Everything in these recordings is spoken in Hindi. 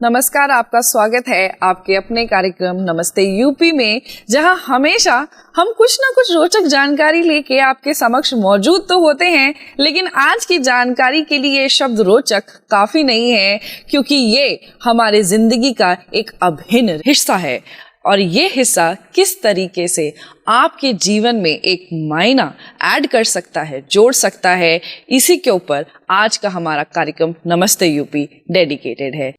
नमस्कार, आपका स्वागत है आपके अपने कार्यक्रम नमस्ते यूपी में, जहां हमेशा हम कुछ ना कुछ रोचक जानकारी लेके आपके समक्ष मौजूद तो होते हैं, लेकिन आज की जानकारी के लिए शब्द रोचक काफी नहीं है, क्योंकि ये हमारे जिंदगी का एक अभिन्न हिस्सा है। और ये हिस्सा किस तरीके से आपके जीवन में एक मायना ऐड कर सकता है, जोड़ सकता है, इसी के ऊपर आज का हमारा कार्यक्रम नमस्ते यूपी डेडिकेटेड है।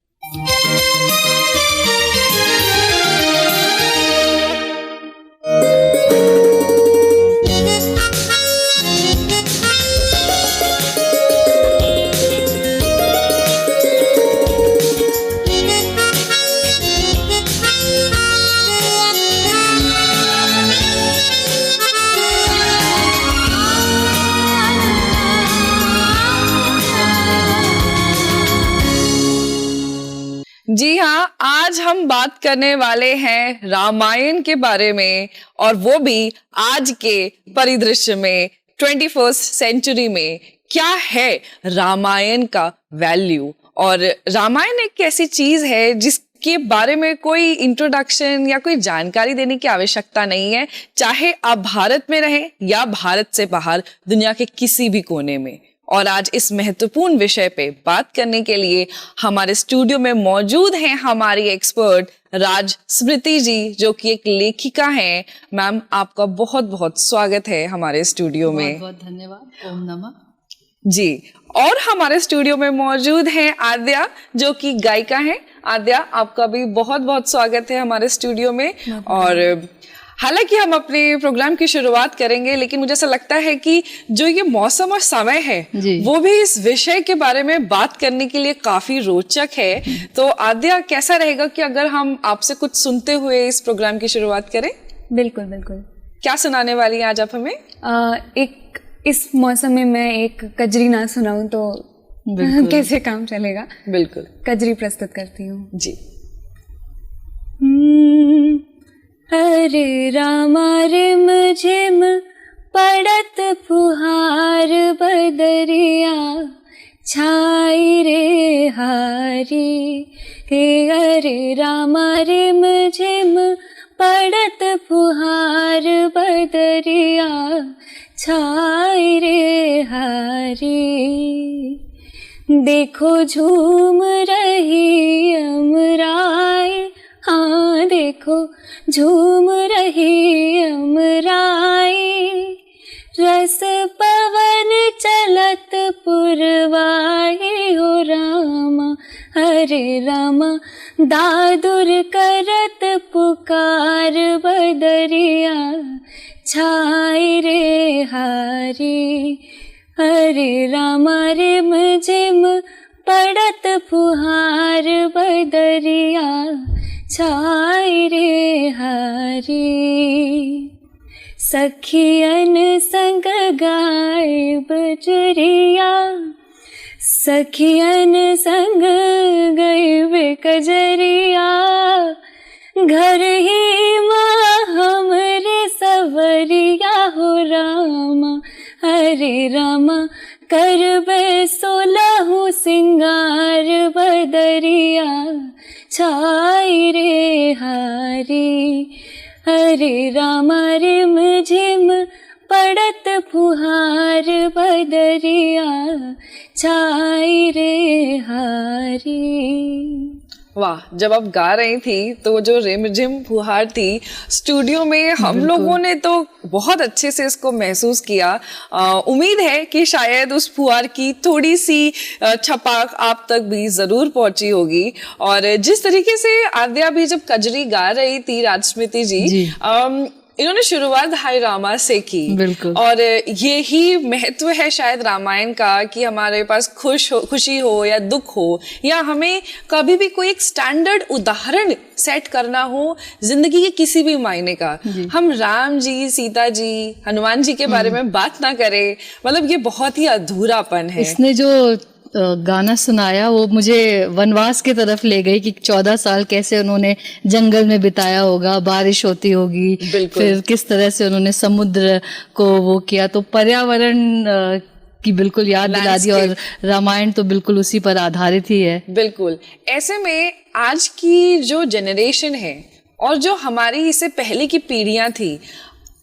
जी हाँ, आज हम बात करने वाले हैं रामायण के बारे में, और वो भी आज के परिदृश्य में, 21st सेंचुरी में क्या है रामायण का वैल्यू। और रामायण एक ऐसी चीज है जिसके बारे में कोई इंट्रोडक्शन या कोई जानकारी देने की आवश्यकता नहीं है, चाहे आप भारत में रहें या भारत से बाहर दुनिया के किसी भी कोने में। और आज इस महत्वपूर्ण विषय पे बात करने के लिए हमारे स्टूडियो में मौजूद हैं हमारी एक्सपर्ट राज स्मृति जी, जो कि एक लेखिका हैं। मैम, आपका बहुत बहुत स्वागत है हमारे स्टूडियो में। बहुत बहुत धन्यवाद। ओम नमः जी। और हमारे स्टूडियो में मौजूद हैं आद्या, जो कि गायिका हैं। आद्या, आपका भी बहुत बहुत स्वागत है हमारे स्टूडियो में। और हालांकि हम अपने प्रोग्राम की शुरुआत करेंगे, लेकिन मुझे ऐसा लगता है कि जो ये मौसम और समय है वो भी इस विषय के बारे में बात करने के लिए काफी रोचक है। तो आद्या, कैसा रहेगा कि अगर हम आपसे कुछ सुनते हुए इस प्रोग्राम की शुरुआत करें? बिल्कुल बिल्कुल। क्या सुनाने वाली हैं आज आप हमें? एक इस मौसम में मैं एक कजरी ना सुनाऊं तो कैसे काम चलेगा। बिल्कुल, कजरी प्रस्तुत करती हूँ जी। हरे रामा रिम झिम पड़त फुहार बदरिया छाई रे हारी के। हरे रामा रिम झिम पड़त फुहार बदरिया छाई रे हारी। देखो झूम रही अमराई, हाँ देखो झूम रही अमराई। रस पवन चलत पुरवाई हो रामा, हरे रामा दादुर करत पुकार बदरिया छाई रे हारी। हरे रामा रिम झिम पड़त फुहार बदरिया छाई रे हारी। सखियन संग गाय बजरिया, सखियन संग गई वे कजरिया। घर ही माँ हमरे सवरिया हो रामा, हरे रामा करबे 16 सिंगार बदरिया छाई रे हारी। हरे रामा रिम झिम पड़त फुहार बदरिया छाई रे हारी। वाह, जब आप गा रही थी तो जो रिमझिम फुहार थी, स्टूडियो में हम लोगों ने तो बहुत अच्छे से इसको महसूस किया। उम्मीद है कि शायद उस फुहार की थोड़ी सी छपाक आप तक भी जरूर पहुंची होगी। और जिस तरीके से आद्या भी जब कजरी गा रही थी, राजस्मृति जी, इन्होंने शुरुआत हाय रामा से की। बिल्कुल। और ये ही महत्व है शायद रामायण का, कि हमारे पास खुशी हो या दुख हो, या हमें कभी भी कोई एक स्टैंडर्ड उदाहरण सेट करना हो जिंदगी के किसी भी मायने का, हम राम जी, सीता जी, हनुमान जी के बारे में बात ना करें, मतलब ये बहुत ही अधूरापन है। इसने जो गाना सुनाया वो मुझे वनवास की तरफ ले गई कि 14 साल कैसे उन्होंने जंगल में बिताया होगा, बारिश होती होगी, फिर किस तरह से उन्होंने समुद्र को वो किया। तो पर्यावरण की बिल्कुल याद दिला दी, और रामायण तो बिल्कुल उसी पर आधारित ही है। बिल्कुल। ऐसे में आज की जो जनरेशन है और जो हमारी इससे पहले की पीढ़ियां थी,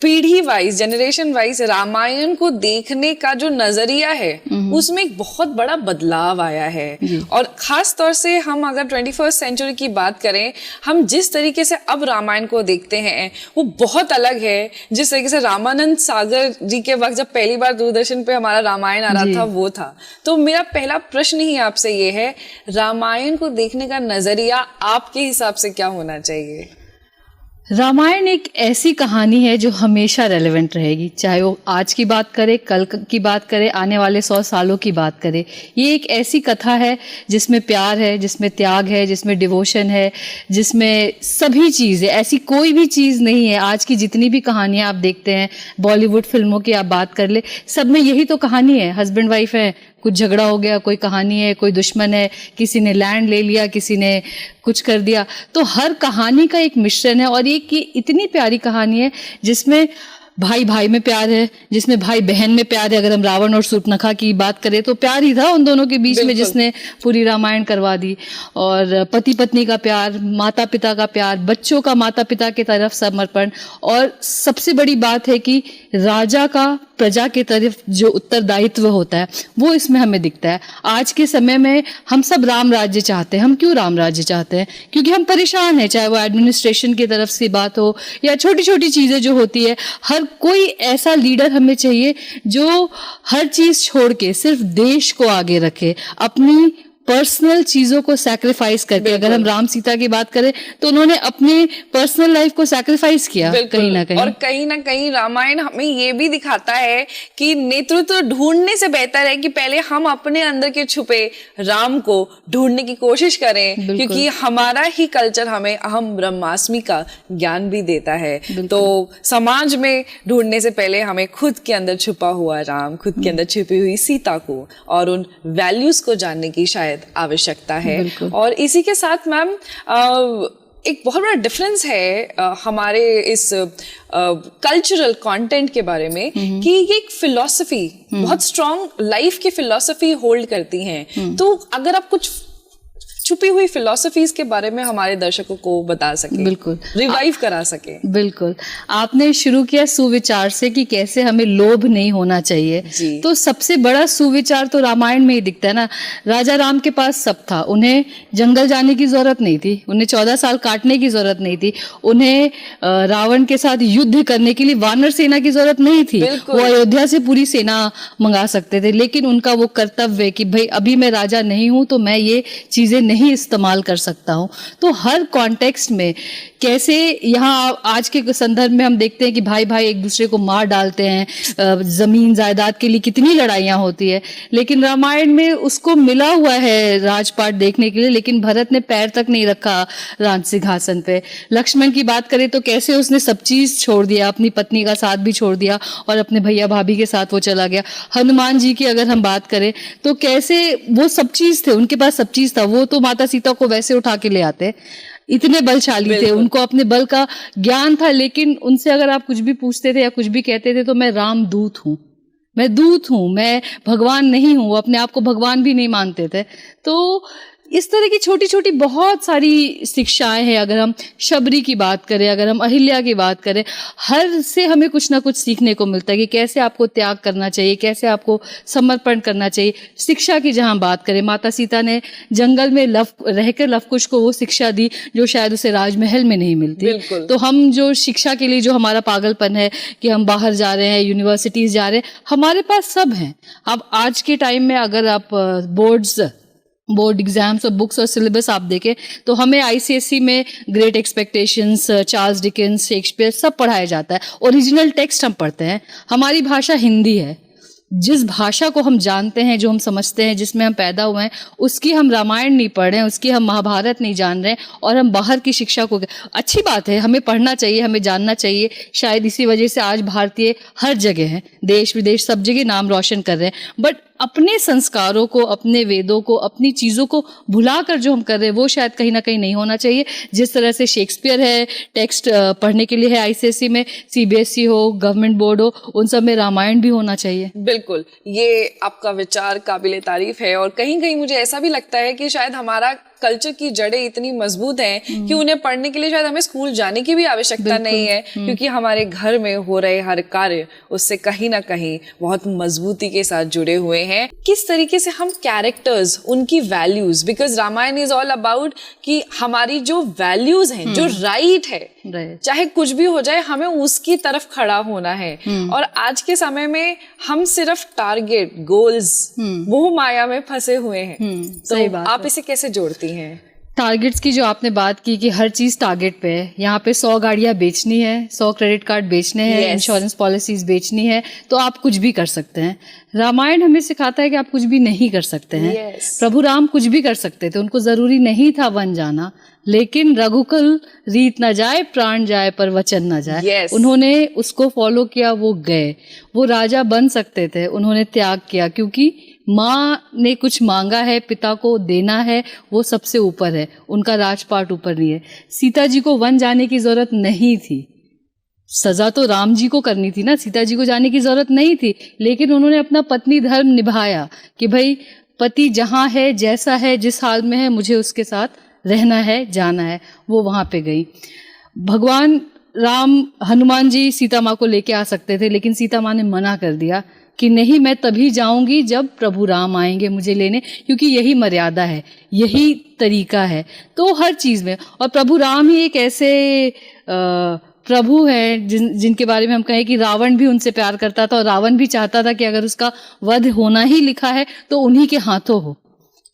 पीढ़ी वाइज, जनरेशन वाइज रामायण को देखने का जो नजरिया है उसमें एक बहुत बड़ा बदलाव आया है। और खास तौर से हम अगर 21st सेंचुरी की बात करें, हम जिस तरीके से अब रामायण को देखते हैं वो बहुत अलग है जिस तरीके से रामानंद सागर जी के वक्त जब पहली बार दूरदर्शन पे हमारा रामायण आ रहा था वो था। तो मेरा पहला प्रश्न ही आपसे ये है, रामायण को देखने का नजरिया आपके हिसाब से क्या होना चाहिए? रामायण एक ऐसी कहानी है जो हमेशा रेलेवेंट रहेगी, चाहे वो आज की बात करे, कल की बात करे, आने वाले 100 सालों की बात करे। ये एक ऐसी कथा है जिसमें प्यार है, जिसमें त्याग है, जिसमें डिवोशन है, जिसमें सभी चीज़ है। ऐसी कोई भी चीज़ नहीं है। आज की जितनी भी कहानियां आप देखते हैं, बॉलीवुड फिल्मों की आप बात कर ले, सब में यही तो कहानी है। हस्बैंड वाइफ है, कुछ झगड़ा हो गया, कोई कहानी है, कोई दुश्मन है, किसी ने लैंड ले लिया, किसी ने कुछ कर दिया। तो हर कहानी का एक मिश्रण है, और ये इतनी प्यारी कहानी है जिसमें भाई भाई में प्यार है, जिसमें भाई बहन में प्यार है। अगर हम रावण और शूर्पणखा की बात करें तो प्यार ही था उन दोनों के बीच में जिसने पूरी रामायण करवा दी। और पति पत्नी का प्यार, माता पिता का प्यार, बच्चों का माता पिता की तरफ समर्पण, और सबसे बड़ी बात है कि राजा का प्रजा की तरफ जो उत्तरदायित्व होता है वो इसमें हमें दिखता है। आज के समय में हम सब राम राज्य चाहते हैं। हम क्यों राम राज्य चाहते हैं? क्योंकि हम परेशान हैं, चाहे वो एडमिनिस्ट्रेशन की तरफ से बात हो या छोटी छोटी चीजें जो होती है। हर कोई ऐसा लीडर हमें चाहिए जो हर चीज छोड़ के सिर्फ देश को आगे रखे, अपनी पर्सनल चीजों को सैक्रिफाइस करके। अगर हम राम सीता की बात करें तो उन्होंने अपने पर्सनल लाइफ को सैक्रिफाइस किया कहीं ना कहीं। और कहीं ना कहीं रामायण हमें ये भी दिखाता है कि नेतृत्व ढूंढने से बेहतर है कि पहले हम अपने अंदर के छुपे राम को ढूंढने की कोशिश करें, क्योंकि हमारा ही कल्चर हमें अहम ब्रह्मास्मि का ज्ञान भी देता है। तो समाज में ढूंढने से पहले हमें खुद के अंदर छुपा हुआ राम, खुद के अंदर छुपी हुई सीता को और उन वैल्यूज को जानने की शायद आवश्यकता है। और इसी के साथ मैम एक बहुत बड़ा डिफरेंस है हमारे इस कल्चरल कंटेंट के बारे में कि ये एक फिलॉसफी, बहुत स्ट्रॉन्ग लाइफ की फिलॉसफी होल्ड करती हैं। तो अगर आप कुछ छुपी हुई फिलॉसफीज के बारे में हमारे दर्शकों को बता सके, बिल्कुल रिवाइव करा सके। बिल्कुल। आपने शुरू किया सुविचार से कि कैसे हमें लोभ नहीं होना चाहिए, तो सबसे बड़ा सुविचार तो रामायण में ही दिखता है ना। राजा राम के पास सब था, उन्हें जंगल जाने की जरूरत नहीं थी, उन्हें 14 साल काटने की जरूरत नहीं थी, उन्हें रावण के साथ युद्ध करने के लिए वानर सेना की जरूरत नहीं थी। वो अयोध्या से पूरी सेना मंगा सकते थे, लेकिन उनका वो कर्तव्य कि भाई अभी मैं राजा नहीं हूं तो मैं ये चीजें नहीं इस्तेमाल कर सकता हूं। तो हर कॉन्टेक्स्ट में कैसे यहाँ आज के संदर्भ में हम देखते हैं कि भाई भाई एक दूसरे को मार डालते हैं, जमीन जायदाद के लिए कितनी लड़ाइयां होती है, लेकिन रामायण में उसको मिला हुआ है राजपाट देखने के लिए, लेकिन भरत ने पैर तक नहीं रखा राज सिंहासन पे। लक्ष्मण की बात करें तो कैसे उसने सब चीज छोड़ दिया, अपनी पत्नी का साथ भी छोड़ दिया और अपने भैया भाभी के साथ वो चला गया। हनुमान जी की अगर हम बात करें तो कैसे वो सब चीज थे, उनके पास सब चीज था, वो तो माता सीता को वैसे उठा के ले आते, इतने बलशाली थे, उनको अपने बल का ज्ञान था। लेकिन उनसे अगर आप कुछ भी पूछते थे या कुछ भी कहते थे तो मैं राम दूत हूं, मैं दूत हूं, मैं भगवान नहीं हूं, अपने आप को भगवान भी नहीं मानते थे। तो इस तरह की छोटी छोटी बहुत सारी शिक्षाएं हैं। अगर हम शबरी की बात करें, अगर हम अहिल्या की बात करें, हर से हमें कुछ ना कुछ सीखने को मिलता है कि कैसे आपको त्याग करना चाहिए, कैसे आपको समर्पण करना चाहिए। शिक्षा की जहां बात करें, माता सीता ने जंगल में रहकर लवकुश को वो शिक्षा दी जो शायद उसे राजमहल में नहीं मिलती। तो हम जो शिक्षा के लिए जो हमारा पागलपन है कि हम बाहर जा रहे हैं, यूनिवर्सिटीज जा रहे हैं, हमारे पास सब है। अब आज के टाइम में अगर आप बोर्ड एग्जाम्स और बुक्स और सिलेबस आप देखें तो हमें आईसीएसई में great expectations, Charles Dickens, Shakespeare सब पढ़ाया जाता है। ओरिजिनल टेक्स्ट हम पढ़ते हैं। हमारी भाषा हिंदी है। जिस भाषा को हम जानते हैं, जो हम समझते हैं, जिसमें हम पैदा हुए हैं, उसकी हम रामायण नहीं पढ़ रहे हैं, उसकी हम महाभारत नहीं जान रहे हैं, और हम बाहर की शिक्षा को, अच्छी बात है, हमें पढ़ना चाहिए, हमें जानना चाहिए। शायद इसी वजह से आज भारतीय हर जगह हैं, देश विदेश सब जगह नाम रोशन कर रहे हैं। बट अपने संस्कारों को, अपने वेदों को, अपनी चीज़ों को भुलाकर जो हम कर रहे हैं वो शायद कहीं ना कहीं नहीं होना चाहिए। जिस तरह से शेक्सपियर है, टेक्स्ट पढ़ने के लिए है आईसीएसई में, सीबीएसई हो, गवर्नमेंट बोर्ड हो, उन सब में रामायण भी होना चाहिए। बिल्कुल, ये आपका विचार काबिले तारीफ है और कहीं कहीं मुझे ऐसा भी लगता है कि शायद हमारा कल्चर की जड़ें इतनी मजबूत हैं कि उन्हें पढ़ने के लिए शायद हमें स्कूल जाने की भी आवश्यकता नहीं है, क्योंकि हमारे घर में हो रहे हर कार्य उससे कहीं ना कहीं बहुत मजबूती के साथ जुड़े हुए हैं। किस तरीके से हम कैरेक्टर्स, उनकी values, because Ramayan is all about कि हमारी जो वैल्यूज हैं, जो राइट है, चाहे कुछ भी हो जाए हमें उसकी तरफ खड़ा होना है। और आज के समय में हम सिर्फ टारगेट, गोल्स, वो माया में फंसे हुए हैं। सही बात आप इसे कैसे जोड़ती हैं? टारगेट्स की जो आपने बात की कि हर चीज टारगेट पे है, यहाँ पे 100 गाड़ियां बेचनी है, 100 क्रेडिट कार्ड बेचने हैं, इंश्योरेंस पॉलिसीज बेचनी है, तो आप कुछ भी कर सकते हैं। रामायण हमें सिखाता है कि आप कुछ भी नहीं कर सकते हैं। प्रभु राम कुछ भी कर सकते थे, उनको जरूरी नहीं था वन जाना, लेकिन रघुकुल रीत न जाए प्राण जाए पर वचन न जाए। उन्होंने उसको फॉलो किया, वो गए। वो राजा बन सकते थे, उन्होंने त्याग किया, क्योंकि माँ ने कुछ मांगा है, पिता को देना है, वो सबसे ऊपर है, उनका राजपाट ऊपर नहीं है। सीता जी को वन जाने की जरूरत नहीं थी, सजा तो राम जी को करनी थी ना, सीता जी को जाने की जरूरत नहीं थी, लेकिन उन्होंने अपना पत्नी धर्म निभाया कि भाई पति जहाँ है, जैसा है, जिस हाल में है, मुझे उसके साथ रहना है, जाना है। वो वहां पे गई। भगवान राम, हनुमान जी सीता माँ को लेके आ सकते थे, लेकिन सीता माँ ने मना कर दिया कि नहीं, मैं तभी जाऊंगी जब प्रभु राम आएंगे मुझे लेने, क्योंकि यही मर्यादा है, यही तरीका है। तो हर चीज में, और प्रभु राम ही एक ऐसे प्रभु है जिनके बारे में हम कहें कि रावण भी उनसे प्यार करता था, और रावण भी चाहता था कि अगर उसका वध होना ही लिखा है तो उन्हीं के हाथों हो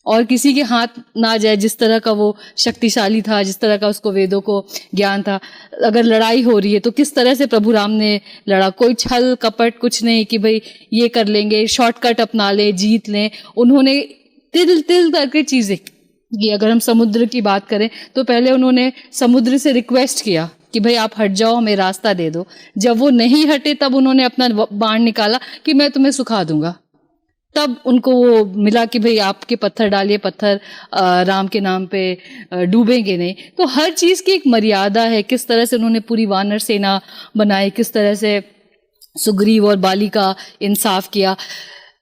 और किसी के हाथ ना जाए। जिस तरह का वो शक्तिशाली था, जिस तरह का उसको वेदों को ज्ञान था, अगर लड़ाई हो रही है तो किस तरह से प्रभु राम ने लड़ा, कोई छल कपट कुछ नहीं कि भाई ये कर लेंगे, शॉर्टकट अपना ले, जीत लें। उन्होंने तिल तिल करके चीजें की। अगर हम समुद्र की बात करें तो पहले उन्होंने समुद्र से रिक्वेस्ट किया कि भाई आप हट जाओ, हमें रास्ता दे दो। जब वो नहीं हटे तब उन्होंने अपना बाण निकाला कि मैं तुम्हें सुखा दूंगा। तब उनको वो मिला कि भाई आपके पत्थर डालिए, पत्थर राम के नाम पे डूबेंगे नहीं। तो हर चीज की एक मर्यादा है। किस तरह से उन्होंने पूरी वानर सेना बनाई, किस तरह से सुग्रीव और बाली का इंसाफ किया।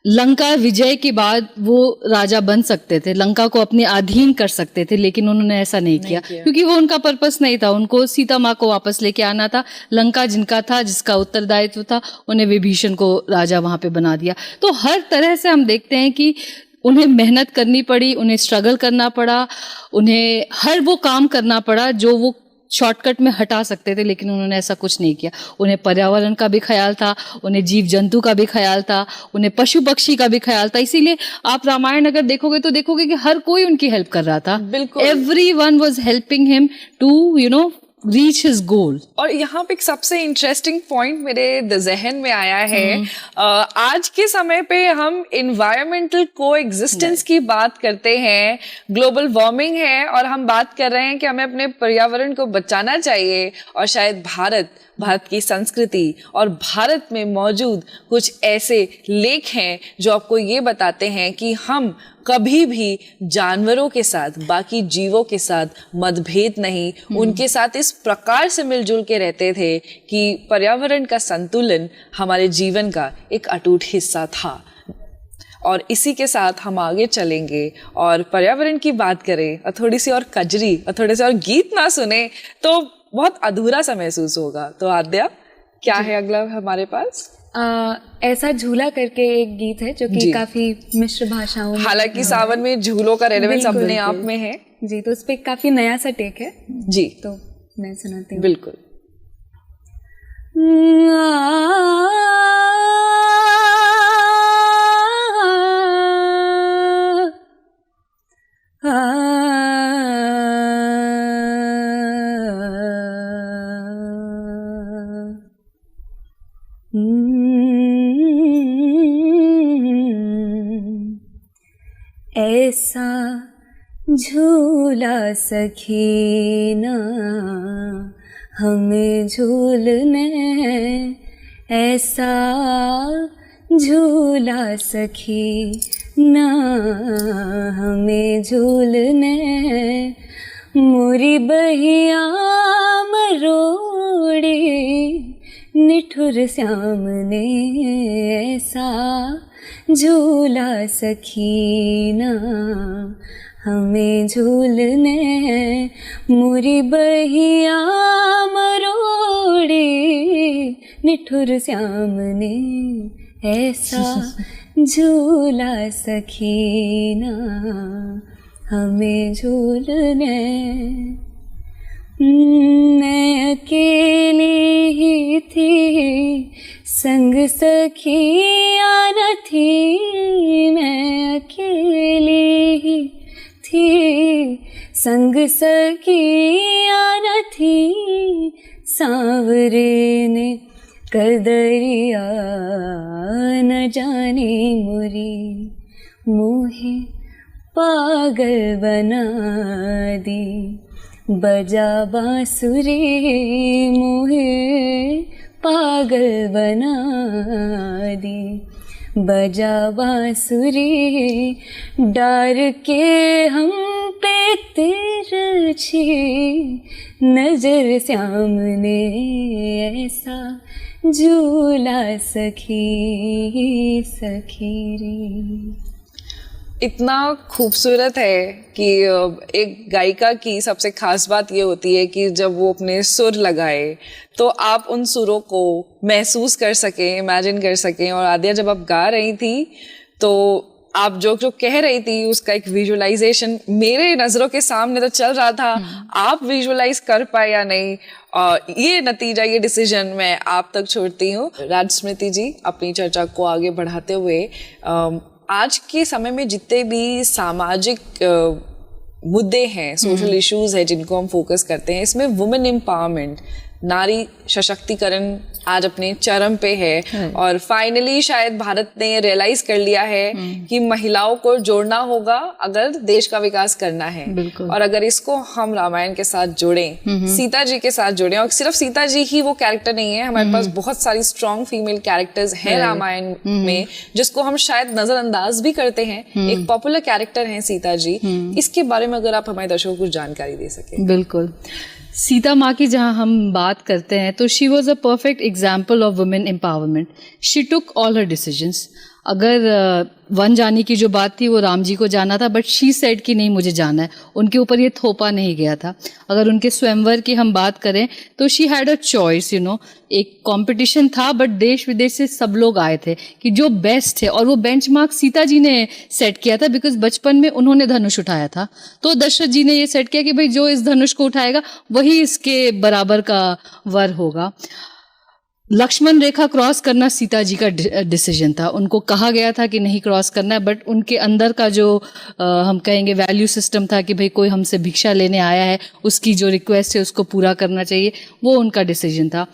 लंका विजय के बाद वो राजा बन सकते थे, लंका को अपने अधीन कर सकते थे, लेकिन उन्होंने ऐसा नहीं किया क्योंकि वो उनका पर्पस नहीं था। उनको सीता माँ को वापस लेके आना था। लंका जिनका था, जिसका उत्तरदायित्व था, उन्हें विभीषण को राजा वहां पे बना दिया। तो हर तरह से हम देखते हैं कि उन्हें मेहनत करनी पड़ी, उन्हें स्ट्रगल करना पड़ा, उन्हें हर वो काम करना पड़ा जो वो शॉर्टकट में हटा सकते थे, लेकिन उन्होंने ऐसा कुछ नहीं किया। उन्हें पर्यावरण का भी ख्याल था, उन्हें जीव जंतु का भी ख्याल था, उन्हें पशु पक्षी का भी ख्याल था। इसीलिए आप रामायण अगर देखोगे तो देखोगे कि हर कोई उनकी हेल्प कर रहा था। बिल्कुल, everyone was helping him to reach his goal। और यहाँ पे एक सबसे इंटरेस्टिंग पॉइंट मेरे जहन में आया है। आज के समय पे हम इन्वायरमेंटल कोएग्जिस्टेंस की बात करते हैं, ग्लोबल वार्मिंग है और हम बात कर रहे हैं कि हमें अपने पर्यावरण को बचाना चाहिए। और शायद भारत की संस्कृति और भारत में मौजूद कुछ ऐसे लेख हैं जो आपको ये बताते हैं कि हम कभी भी जानवरों के साथ, बाकी जीवों के साथ मतभेद नहीं, उनके साथ इस प्रकार से मिलजुल के रहते थे कि पर्यावरण का संतुलन हमारे जीवन का एक अटूट हिस्सा था। और इसी के साथ हम आगे चलेंगे और पर्यावरण की बात करें और थोड़ी सी और कजरी और थोड़े से और गीत ना सुने तो बहुत अधूरा सा महसूस होगा। तो आद्या, क्या है अगला हमारे पास? ऐसा झूला करके एक गीत है जो कि काफी मिश्र भाषाओं में, हालांकि सावन में झूलों का रेलेवेंस अपने आप में है जी, तो उस पे काफी नया सा टेक है जी, तो मैं सुनाती हूँ। बिल्कुल। ऐसा झूला सखी ना हमें झूलने, ऐसा झूला सखी ना हमें झूलने, मोरी बहिया मरोड़ी निठुर श्याम ने ऐसा झूला सखी ना हमें झूलने, मोरी बहिया मरोड़ी निठुर श्याम ने ऐसा झूला सखी ना हमें झूलने। मैं अकेली ही थी संग सखिया न थी, मैं अकेली ही थी संग सखिया न थी, सांवरे ने कदरिया न जानी मुरी, मोहे पागल बना दी बजा बांसुरी, मोहे पागल बना दी बजा बांसुरी, डार के हम पे तिरछी नजर श्याम ने ऐसा झूला सखी सखी रे। इतना खूबसूरत है कि एक गायिका की सबसे खास बात ये होती है कि जब वो अपने सुर लगाए तो आप उन सुरों को महसूस कर सकें, इमेजिन कर सकें। और आद्या जब आप गा रही थी तो आप जो जो कह रही थी उसका एक विजुअलाइजेशन मेरे नज़रों के सामने तो चल रहा था। आप विजुअलाइज कर पाए या नहीं, ये नतीजा, ये डिसीजन मैं आप तक छोड़ती हूँ। राजस्मृति जी, अपनी चर्चा को आगे बढ़ाते हुए, आज के समय में जितने भी सामाजिक मुद्दे हैं, सोशल इश्यूज हैं जिनको हम फोकस करते हैं, इसमें वुमेन एम्पावरमेंट, नारी सशक्तिकरण आज अपने चरम पे है। और फाइनली शायद भारत ने रियलाइज कर लिया है कि महिलाओं को जोड़ना होगा अगर देश का विकास करना है। और अगर इसको हम रामायण के साथ जोड़ें, सीता जी के साथ जोड़ें, और सिर्फ सीता जी ही वो कैरेक्टर नहीं है, हमारे पास बहुत सारी स्ट्रॉन्ग फीमेल कैरेक्टर्स हैं रामायण में जिसको हम शायद नजरअंदाज भी करते हैं। एक पॉपुलर कैरेक्टर है सीता जी, इसके बारे में अगर आप हमारे दर्शकों को कुछ जानकारी दे सके। बिल्कुल, सीता माँ की जहाँ हम बात करते हैं तो she was a perfect example of women empowerment. She took all her decisions. अगर वन जाने की जो बात थी वो राम जी को जाना था, बट शी सेड कि नहीं मुझे जाना है, उनके ऊपर ये थोपा नहीं गया था। अगर उनके स्वयंवर की हम बात करें तो शी हैड अ चॉइस, एक कंपटीशन था बट देश विदेश से सब लोग आए थे कि जो बेस्ट है, और वो बेंचमार्क सीता जी ने सेट किया था बिकॉज बचपन में उन्होंने धनुष उठाया था। तो दशरथ जी ने ये सेट किया कि भाई जो इस धनुष को उठाएगा वही इसके बराबर का वर होगा। लक्ष्मण रेखा क्रॉस करना सीता जी का डिसीजन था, उनको कहा गया था कि नहीं क्रॉस करना है, बट उनके अंदर का जो हम कहेंगे वैल्यू सिस्टम था कि भाई कोई हमसे भिक्षा लेने आया है, उसकी जो रिक्वेस्ट है उसको पूरा करना चाहिए, वो उनका डिसीजन था।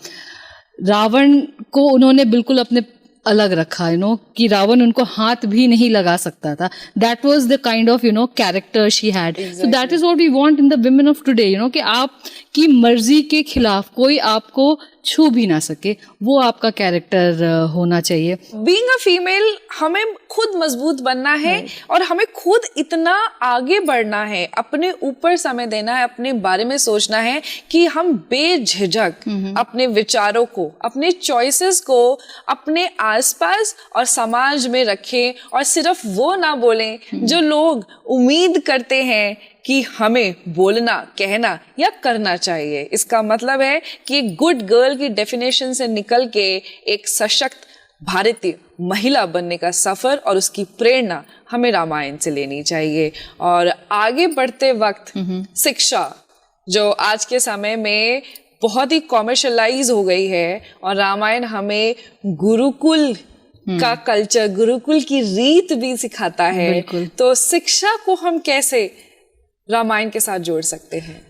रावण को उन्होंने बिल्कुल अपने अलग रखा, कि रावण उनको हाथ भी नहीं लगा सकता था। That was the kind of character she had. So that is what we want in the women of today, कि आपकी मर्जी के खिलाफ कोई आपको छू भी ना सके, वो आपका कैरेक्टर होना चाहिए। बीइंग अ फीमेल हमें खुद मजबूत बनना है और हमें खुद इतना आगे बढ़ना है, अपने ऊपर समय देना है, अपने बारे में सोचना है कि हम बेझिझक अपने विचारों को, अपने चॉइसेस को अपने आसपास और समाज में रखें, और सिर्फ वो ना बोलें जो लोग उम्मीद करते हैं कि हमें बोलना, कहना या करना चाहिए। इसका मतलब है कि एक गुड गर्ल की डेफिनेशन से निकल के एक सशक्त भारतीय महिला बनने का सफर और उसकी प्रेरणा हमें रामायण से लेनी चाहिए। और आगे बढ़ते वक्त शिक्षा, जो आज के समय में बहुत ही कॉमर्शलाइज हो गई है, और रामायण हमें गुरुकुल का कल्चर, गुरुकुल की रीत भी सिखाता है। तो शिक्षा को हम कैसे रामायण के साथ जोड़ सकते हैं?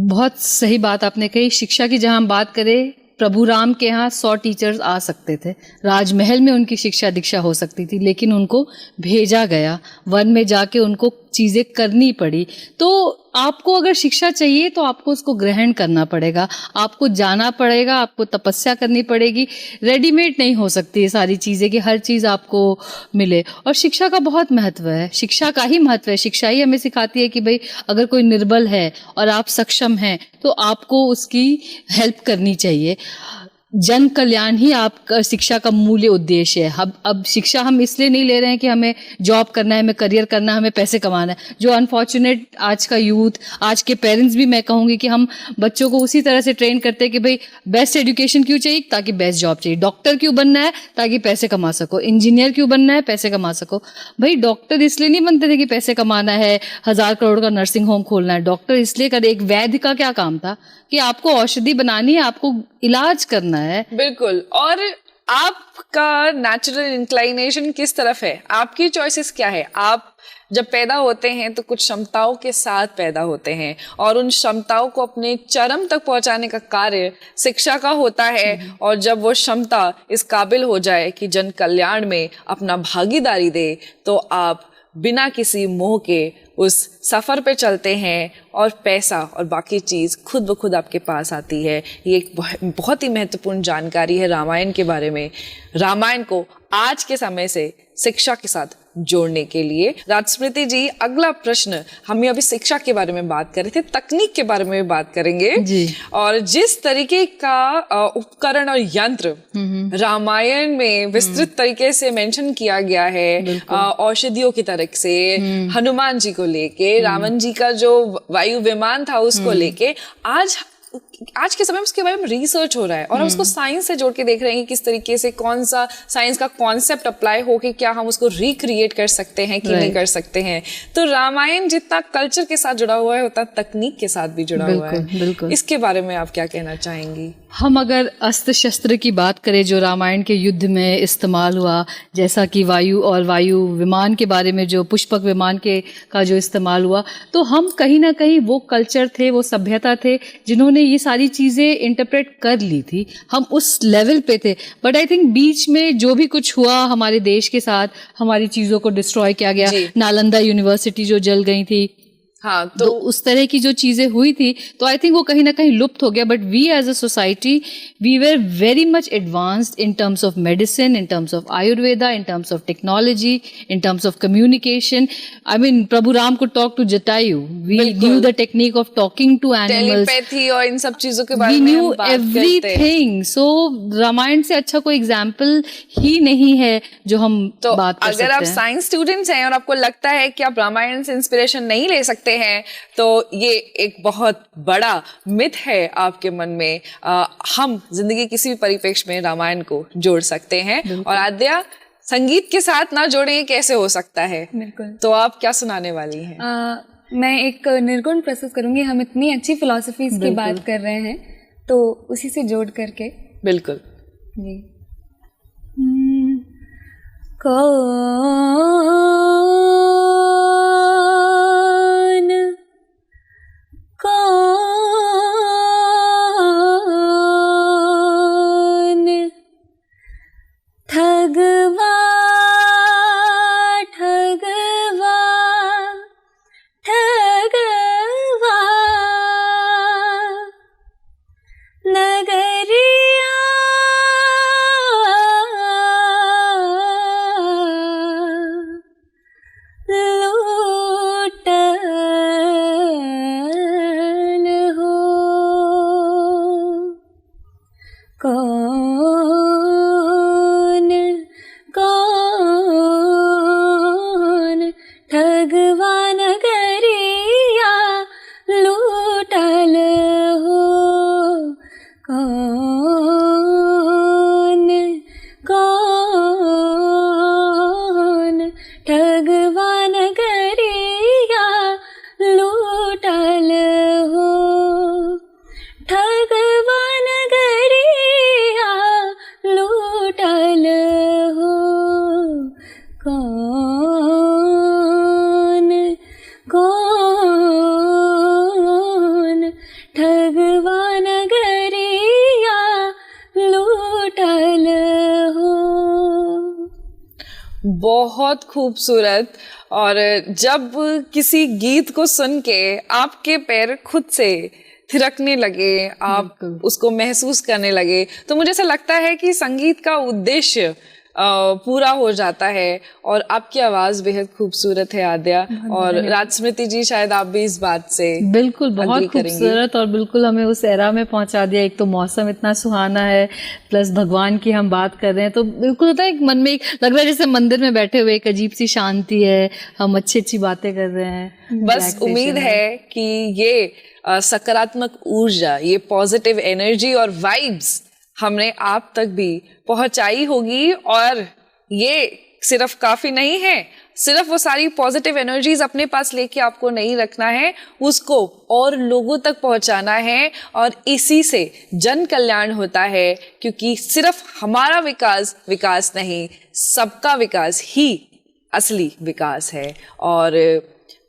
बहुत सही बात आपने कही। शिक्षा की जहां हम बात करें, प्रभु राम के यहाँ 100 टीचर्स आ सकते थे, राजमहल में उनकी शिक्षा दीक्षा हो सकती थी, लेकिन उनको भेजा गया, वन में जाके उनको चीज़ें करनी पड़ी। तो आपको अगर शिक्षा चाहिए तो आपको उसको ग्रहण करना पड़ेगा, आपको जाना पड़ेगा, आपको तपस्या करनी पड़ेगी। रेडीमेड नहीं हो सकती ये सारी चीज़ें कि हर चीज़ आपको मिले। और शिक्षा का बहुत महत्व है, शिक्षा का ही महत्व है। शिक्षा ही हमें सिखाती है कि भाई अगर कोई निर्बल है और आप सक्षम हैं तो आपको उसकी हेल्प करनी चाहिए। जन कल्याण ही आपका शिक्षा का मूल्य उद्देश्य है। अब शिक्षा हम इसलिए नहीं ले रहे हैं कि हमें जॉब करना है, हमें करियर करना है, हमें पैसे कमाना है। जो अनफॉर्चुनेट आज का यूथ, आज के पेरेंट्स भी मैं कहूँगी कि हम बच्चों को उसी तरह से ट्रेन करते हैं कि भाई बेस्ट एजुकेशन क्यों चाहिए, ताकि बेस्ट जॉब चाहिए। डॉक्टर क्यों बनना है, ताकि पैसे कमा सको। इंजीनियर क्यों बनना है, पैसे कमा सको। भाई डॉक्टर इसलिए नहीं बनते थे कि पैसे कमाना है, 1000 करोड़ का नर्सिंग होम खोलना है। डॉक्टर इसलिए करे, एक वैद्य का क्या काम था कि आपको औषधि बनानी है, आपको इलाज करना है। बिल्कुल। और आपका नेचुरल इंक्लाइनेशन किस तरफ है, आपकी चॉइसेस क्या है? आप जब पैदा होते हैं तो कुछ क्षमताओं के साथ पैदा होते हैं और उन क्षमताओं को अपने चरम तक पहुंचाने का कार्य शिक्षा का होता है। और जब वो क्षमता इस काबिल हो जाए कि जन कल्याण में अपना भागीदारी दे, तो आप बिना किसी मोह के उस सफ़र पे चलते हैं और पैसा और बाकी चीज़ खुद ब खुद आपके पास आती है। ये एक बहुत ही महत्वपूर्ण जानकारी है रामायण के बारे में। रामायण को आज के समय से शिक्षा के साथ जोड़ने के लिए। राजस्मृति जी, अगला प्रश्न, हम अभी शिक्षा के बारे में बात कर रहे थे, तकनीक के बारे में बात करेंगे जी। और जिस तरीके का उपकरण और यंत्र रामायण में विस्तृत तरीके से मेंशन किया गया है, औषधियों की तरह से, हनुमान जी को लेके, रावण जी का जो वायु विमान था उसको लेके, आज के समय में उसके बारे में रिसर्च हो रहा है और हम उसको साइंस से जोड़ के देख रहे हैं कि किस तरीके से कौन सा साइंस का कॉन्सेप्ट अप्लाई हो कि क्या हम उसको रिक्रिएट कर सकते हैं कि नहीं कर सकते हैं। तो रामायण जितना कल्चर के साथ जुड़ा हुआ है उतना तकनीक के साथ भी जुड़ा हुआ है। बिल्कुल। इसके बारे में आप क्या कहना चाहेंगी? हम अगर अस्त्र शस्त्र की बात करें जो रामायण के युद्ध में इस्तेमाल हुआ, जैसा कि वायु विमान के बारे में, जो पुष्पक विमान का जो इस्तेमाल हुआ, तो हम कहीं ना कहीं वो कल्चर थे, वो सभ्यता थे जिन्होंने ये सारी चीज़ें इंटरप्रेट कर ली थी। हम उस लेवल पे थे। बट आई थिंक बीच में जो भी कुछ हुआ हमारे देश के साथ, हमारी चीज़ों को डिस्ट्रॉय किया गया, नालंदा यूनिवर्सिटी जो जल गई थी, हाँ, तो उस तरह की जो चीजें हुई थी, तो आई थिंक वो कहीं ना कहीं लुप्त हो गया। But we as a society, we were very much advanced in terms of medicine, in terms of Ayurveda, in terms of technology, in terms of communication. I mean Prabhu Ram को talk to Jatayu, we knew the technique of talking to animals, telepathy और इन सब चीजों के बारे वी में न्यू हम बात करते हैं। एवरीथिंग। सो रामायण से अच्छा कोई एग्जाम्पल ही नहीं है जो हम तो बात कर सकते हैं। अगर आप साइंस स्टूडेंट्स हैं और आपको लगता है कि आप रामायण से इंस्पिरेशन नहीं ले सकते हैं, तो ये एक बहुत बड़ा मिथ है आपके मन में। हम जिंदगी किसी भी परिप्रेक्ष्य में रामायण को जोड़ सकते हैं। और आद्या, संगीत के साथ ना जोड़े कैसे हो सकता है? बिल्कुल। तो आप क्या सुनाने वाली हैं? मैं एक निर्गुण प्रस्तुत करूंगी। हम इतनी अच्छी फिलॉसफीज की बात कर रहे हैं तो उसी से जोड़ करके। बिल्कुल जी। कौन ठगवा ठगवा ठगवा नगरिया लूटल हो। कौन कौन ठगवा नगरिया लूटल हो। कौन कौन ठगवा नगरिया लूटल हो। ठगवा नगरिया लूटल हो। कौन कौन ठगवा नगरिया लूटल हो। बहुत खूबसूरत। और जब किसी गीत को सुन के आपके पैर खुद से थिरकने लगे, आप उसको महसूस करने लगे, तो मुझे ऐसा लगता है कि संगीत का उद्देश्य पूरा हो जाता है। और आपकी आवाज बेहद खूबसूरत है आद्या, और राजस्मृति जी शायद आप भी इस बात से बिल्कुल बहुत खूबसूरत, और बिल्कुल हमें उस एरा में पहुंचा दिया। एक तो मौसम इतना सुहाना है, प्लस भगवान की हम बात कर रहे हैं, तो बिल्कुल होता है एक मन में एक लग रहा है जैसे मंदिर में बैठे हुए एक अजीब सी शांति है, हम अच्छी अच्छी बातें कर रहे हैं। बस उम्मीद है कि ये सकारात्मक ऊर्जा, ये पॉजिटिव एनर्जी और वाइब्स हमने आप तक भी पहुंचाई होगी। और ये सिर्फ काफी नहीं है, सिर्फ वो सारी पॉजिटिव एनर्जीज अपने पास लेके आपको नहीं रखना है, उसको और लोगों तक पहुंचाना है। और इसी से जन कल्याण होता है, क्योंकि सिर्फ हमारा विकास विकास नहीं, सबका विकास ही असली विकास है। और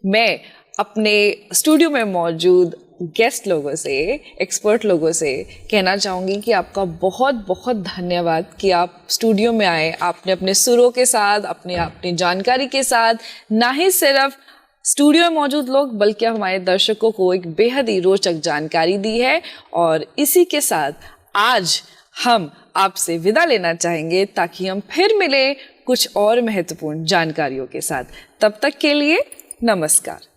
मैं अपने स्टूडियो में मौजूद गेस्ट लोगों से, एक्सपर्ट लोगों से कहना चाहूँगी कि आपका बहुत बहुत धन्यवाद कि आप स्टूडियो में आए। आपने अपने सुरों के साथ, अपनी जानकारी के साथ ना ही सिर्फ स्टूडियो में मौजूद लोग बल्कि हमारे दर्शकों को एक बेहद ही रोचक जानकारी दी है। और इसी के साथ आज हम आपसे विदा लेना चाहेंगे, ताकि हम फिर मिले कुछ और महत्वपूर्ण जानकारियों के साथ। तब तक के लिए नमस्कार।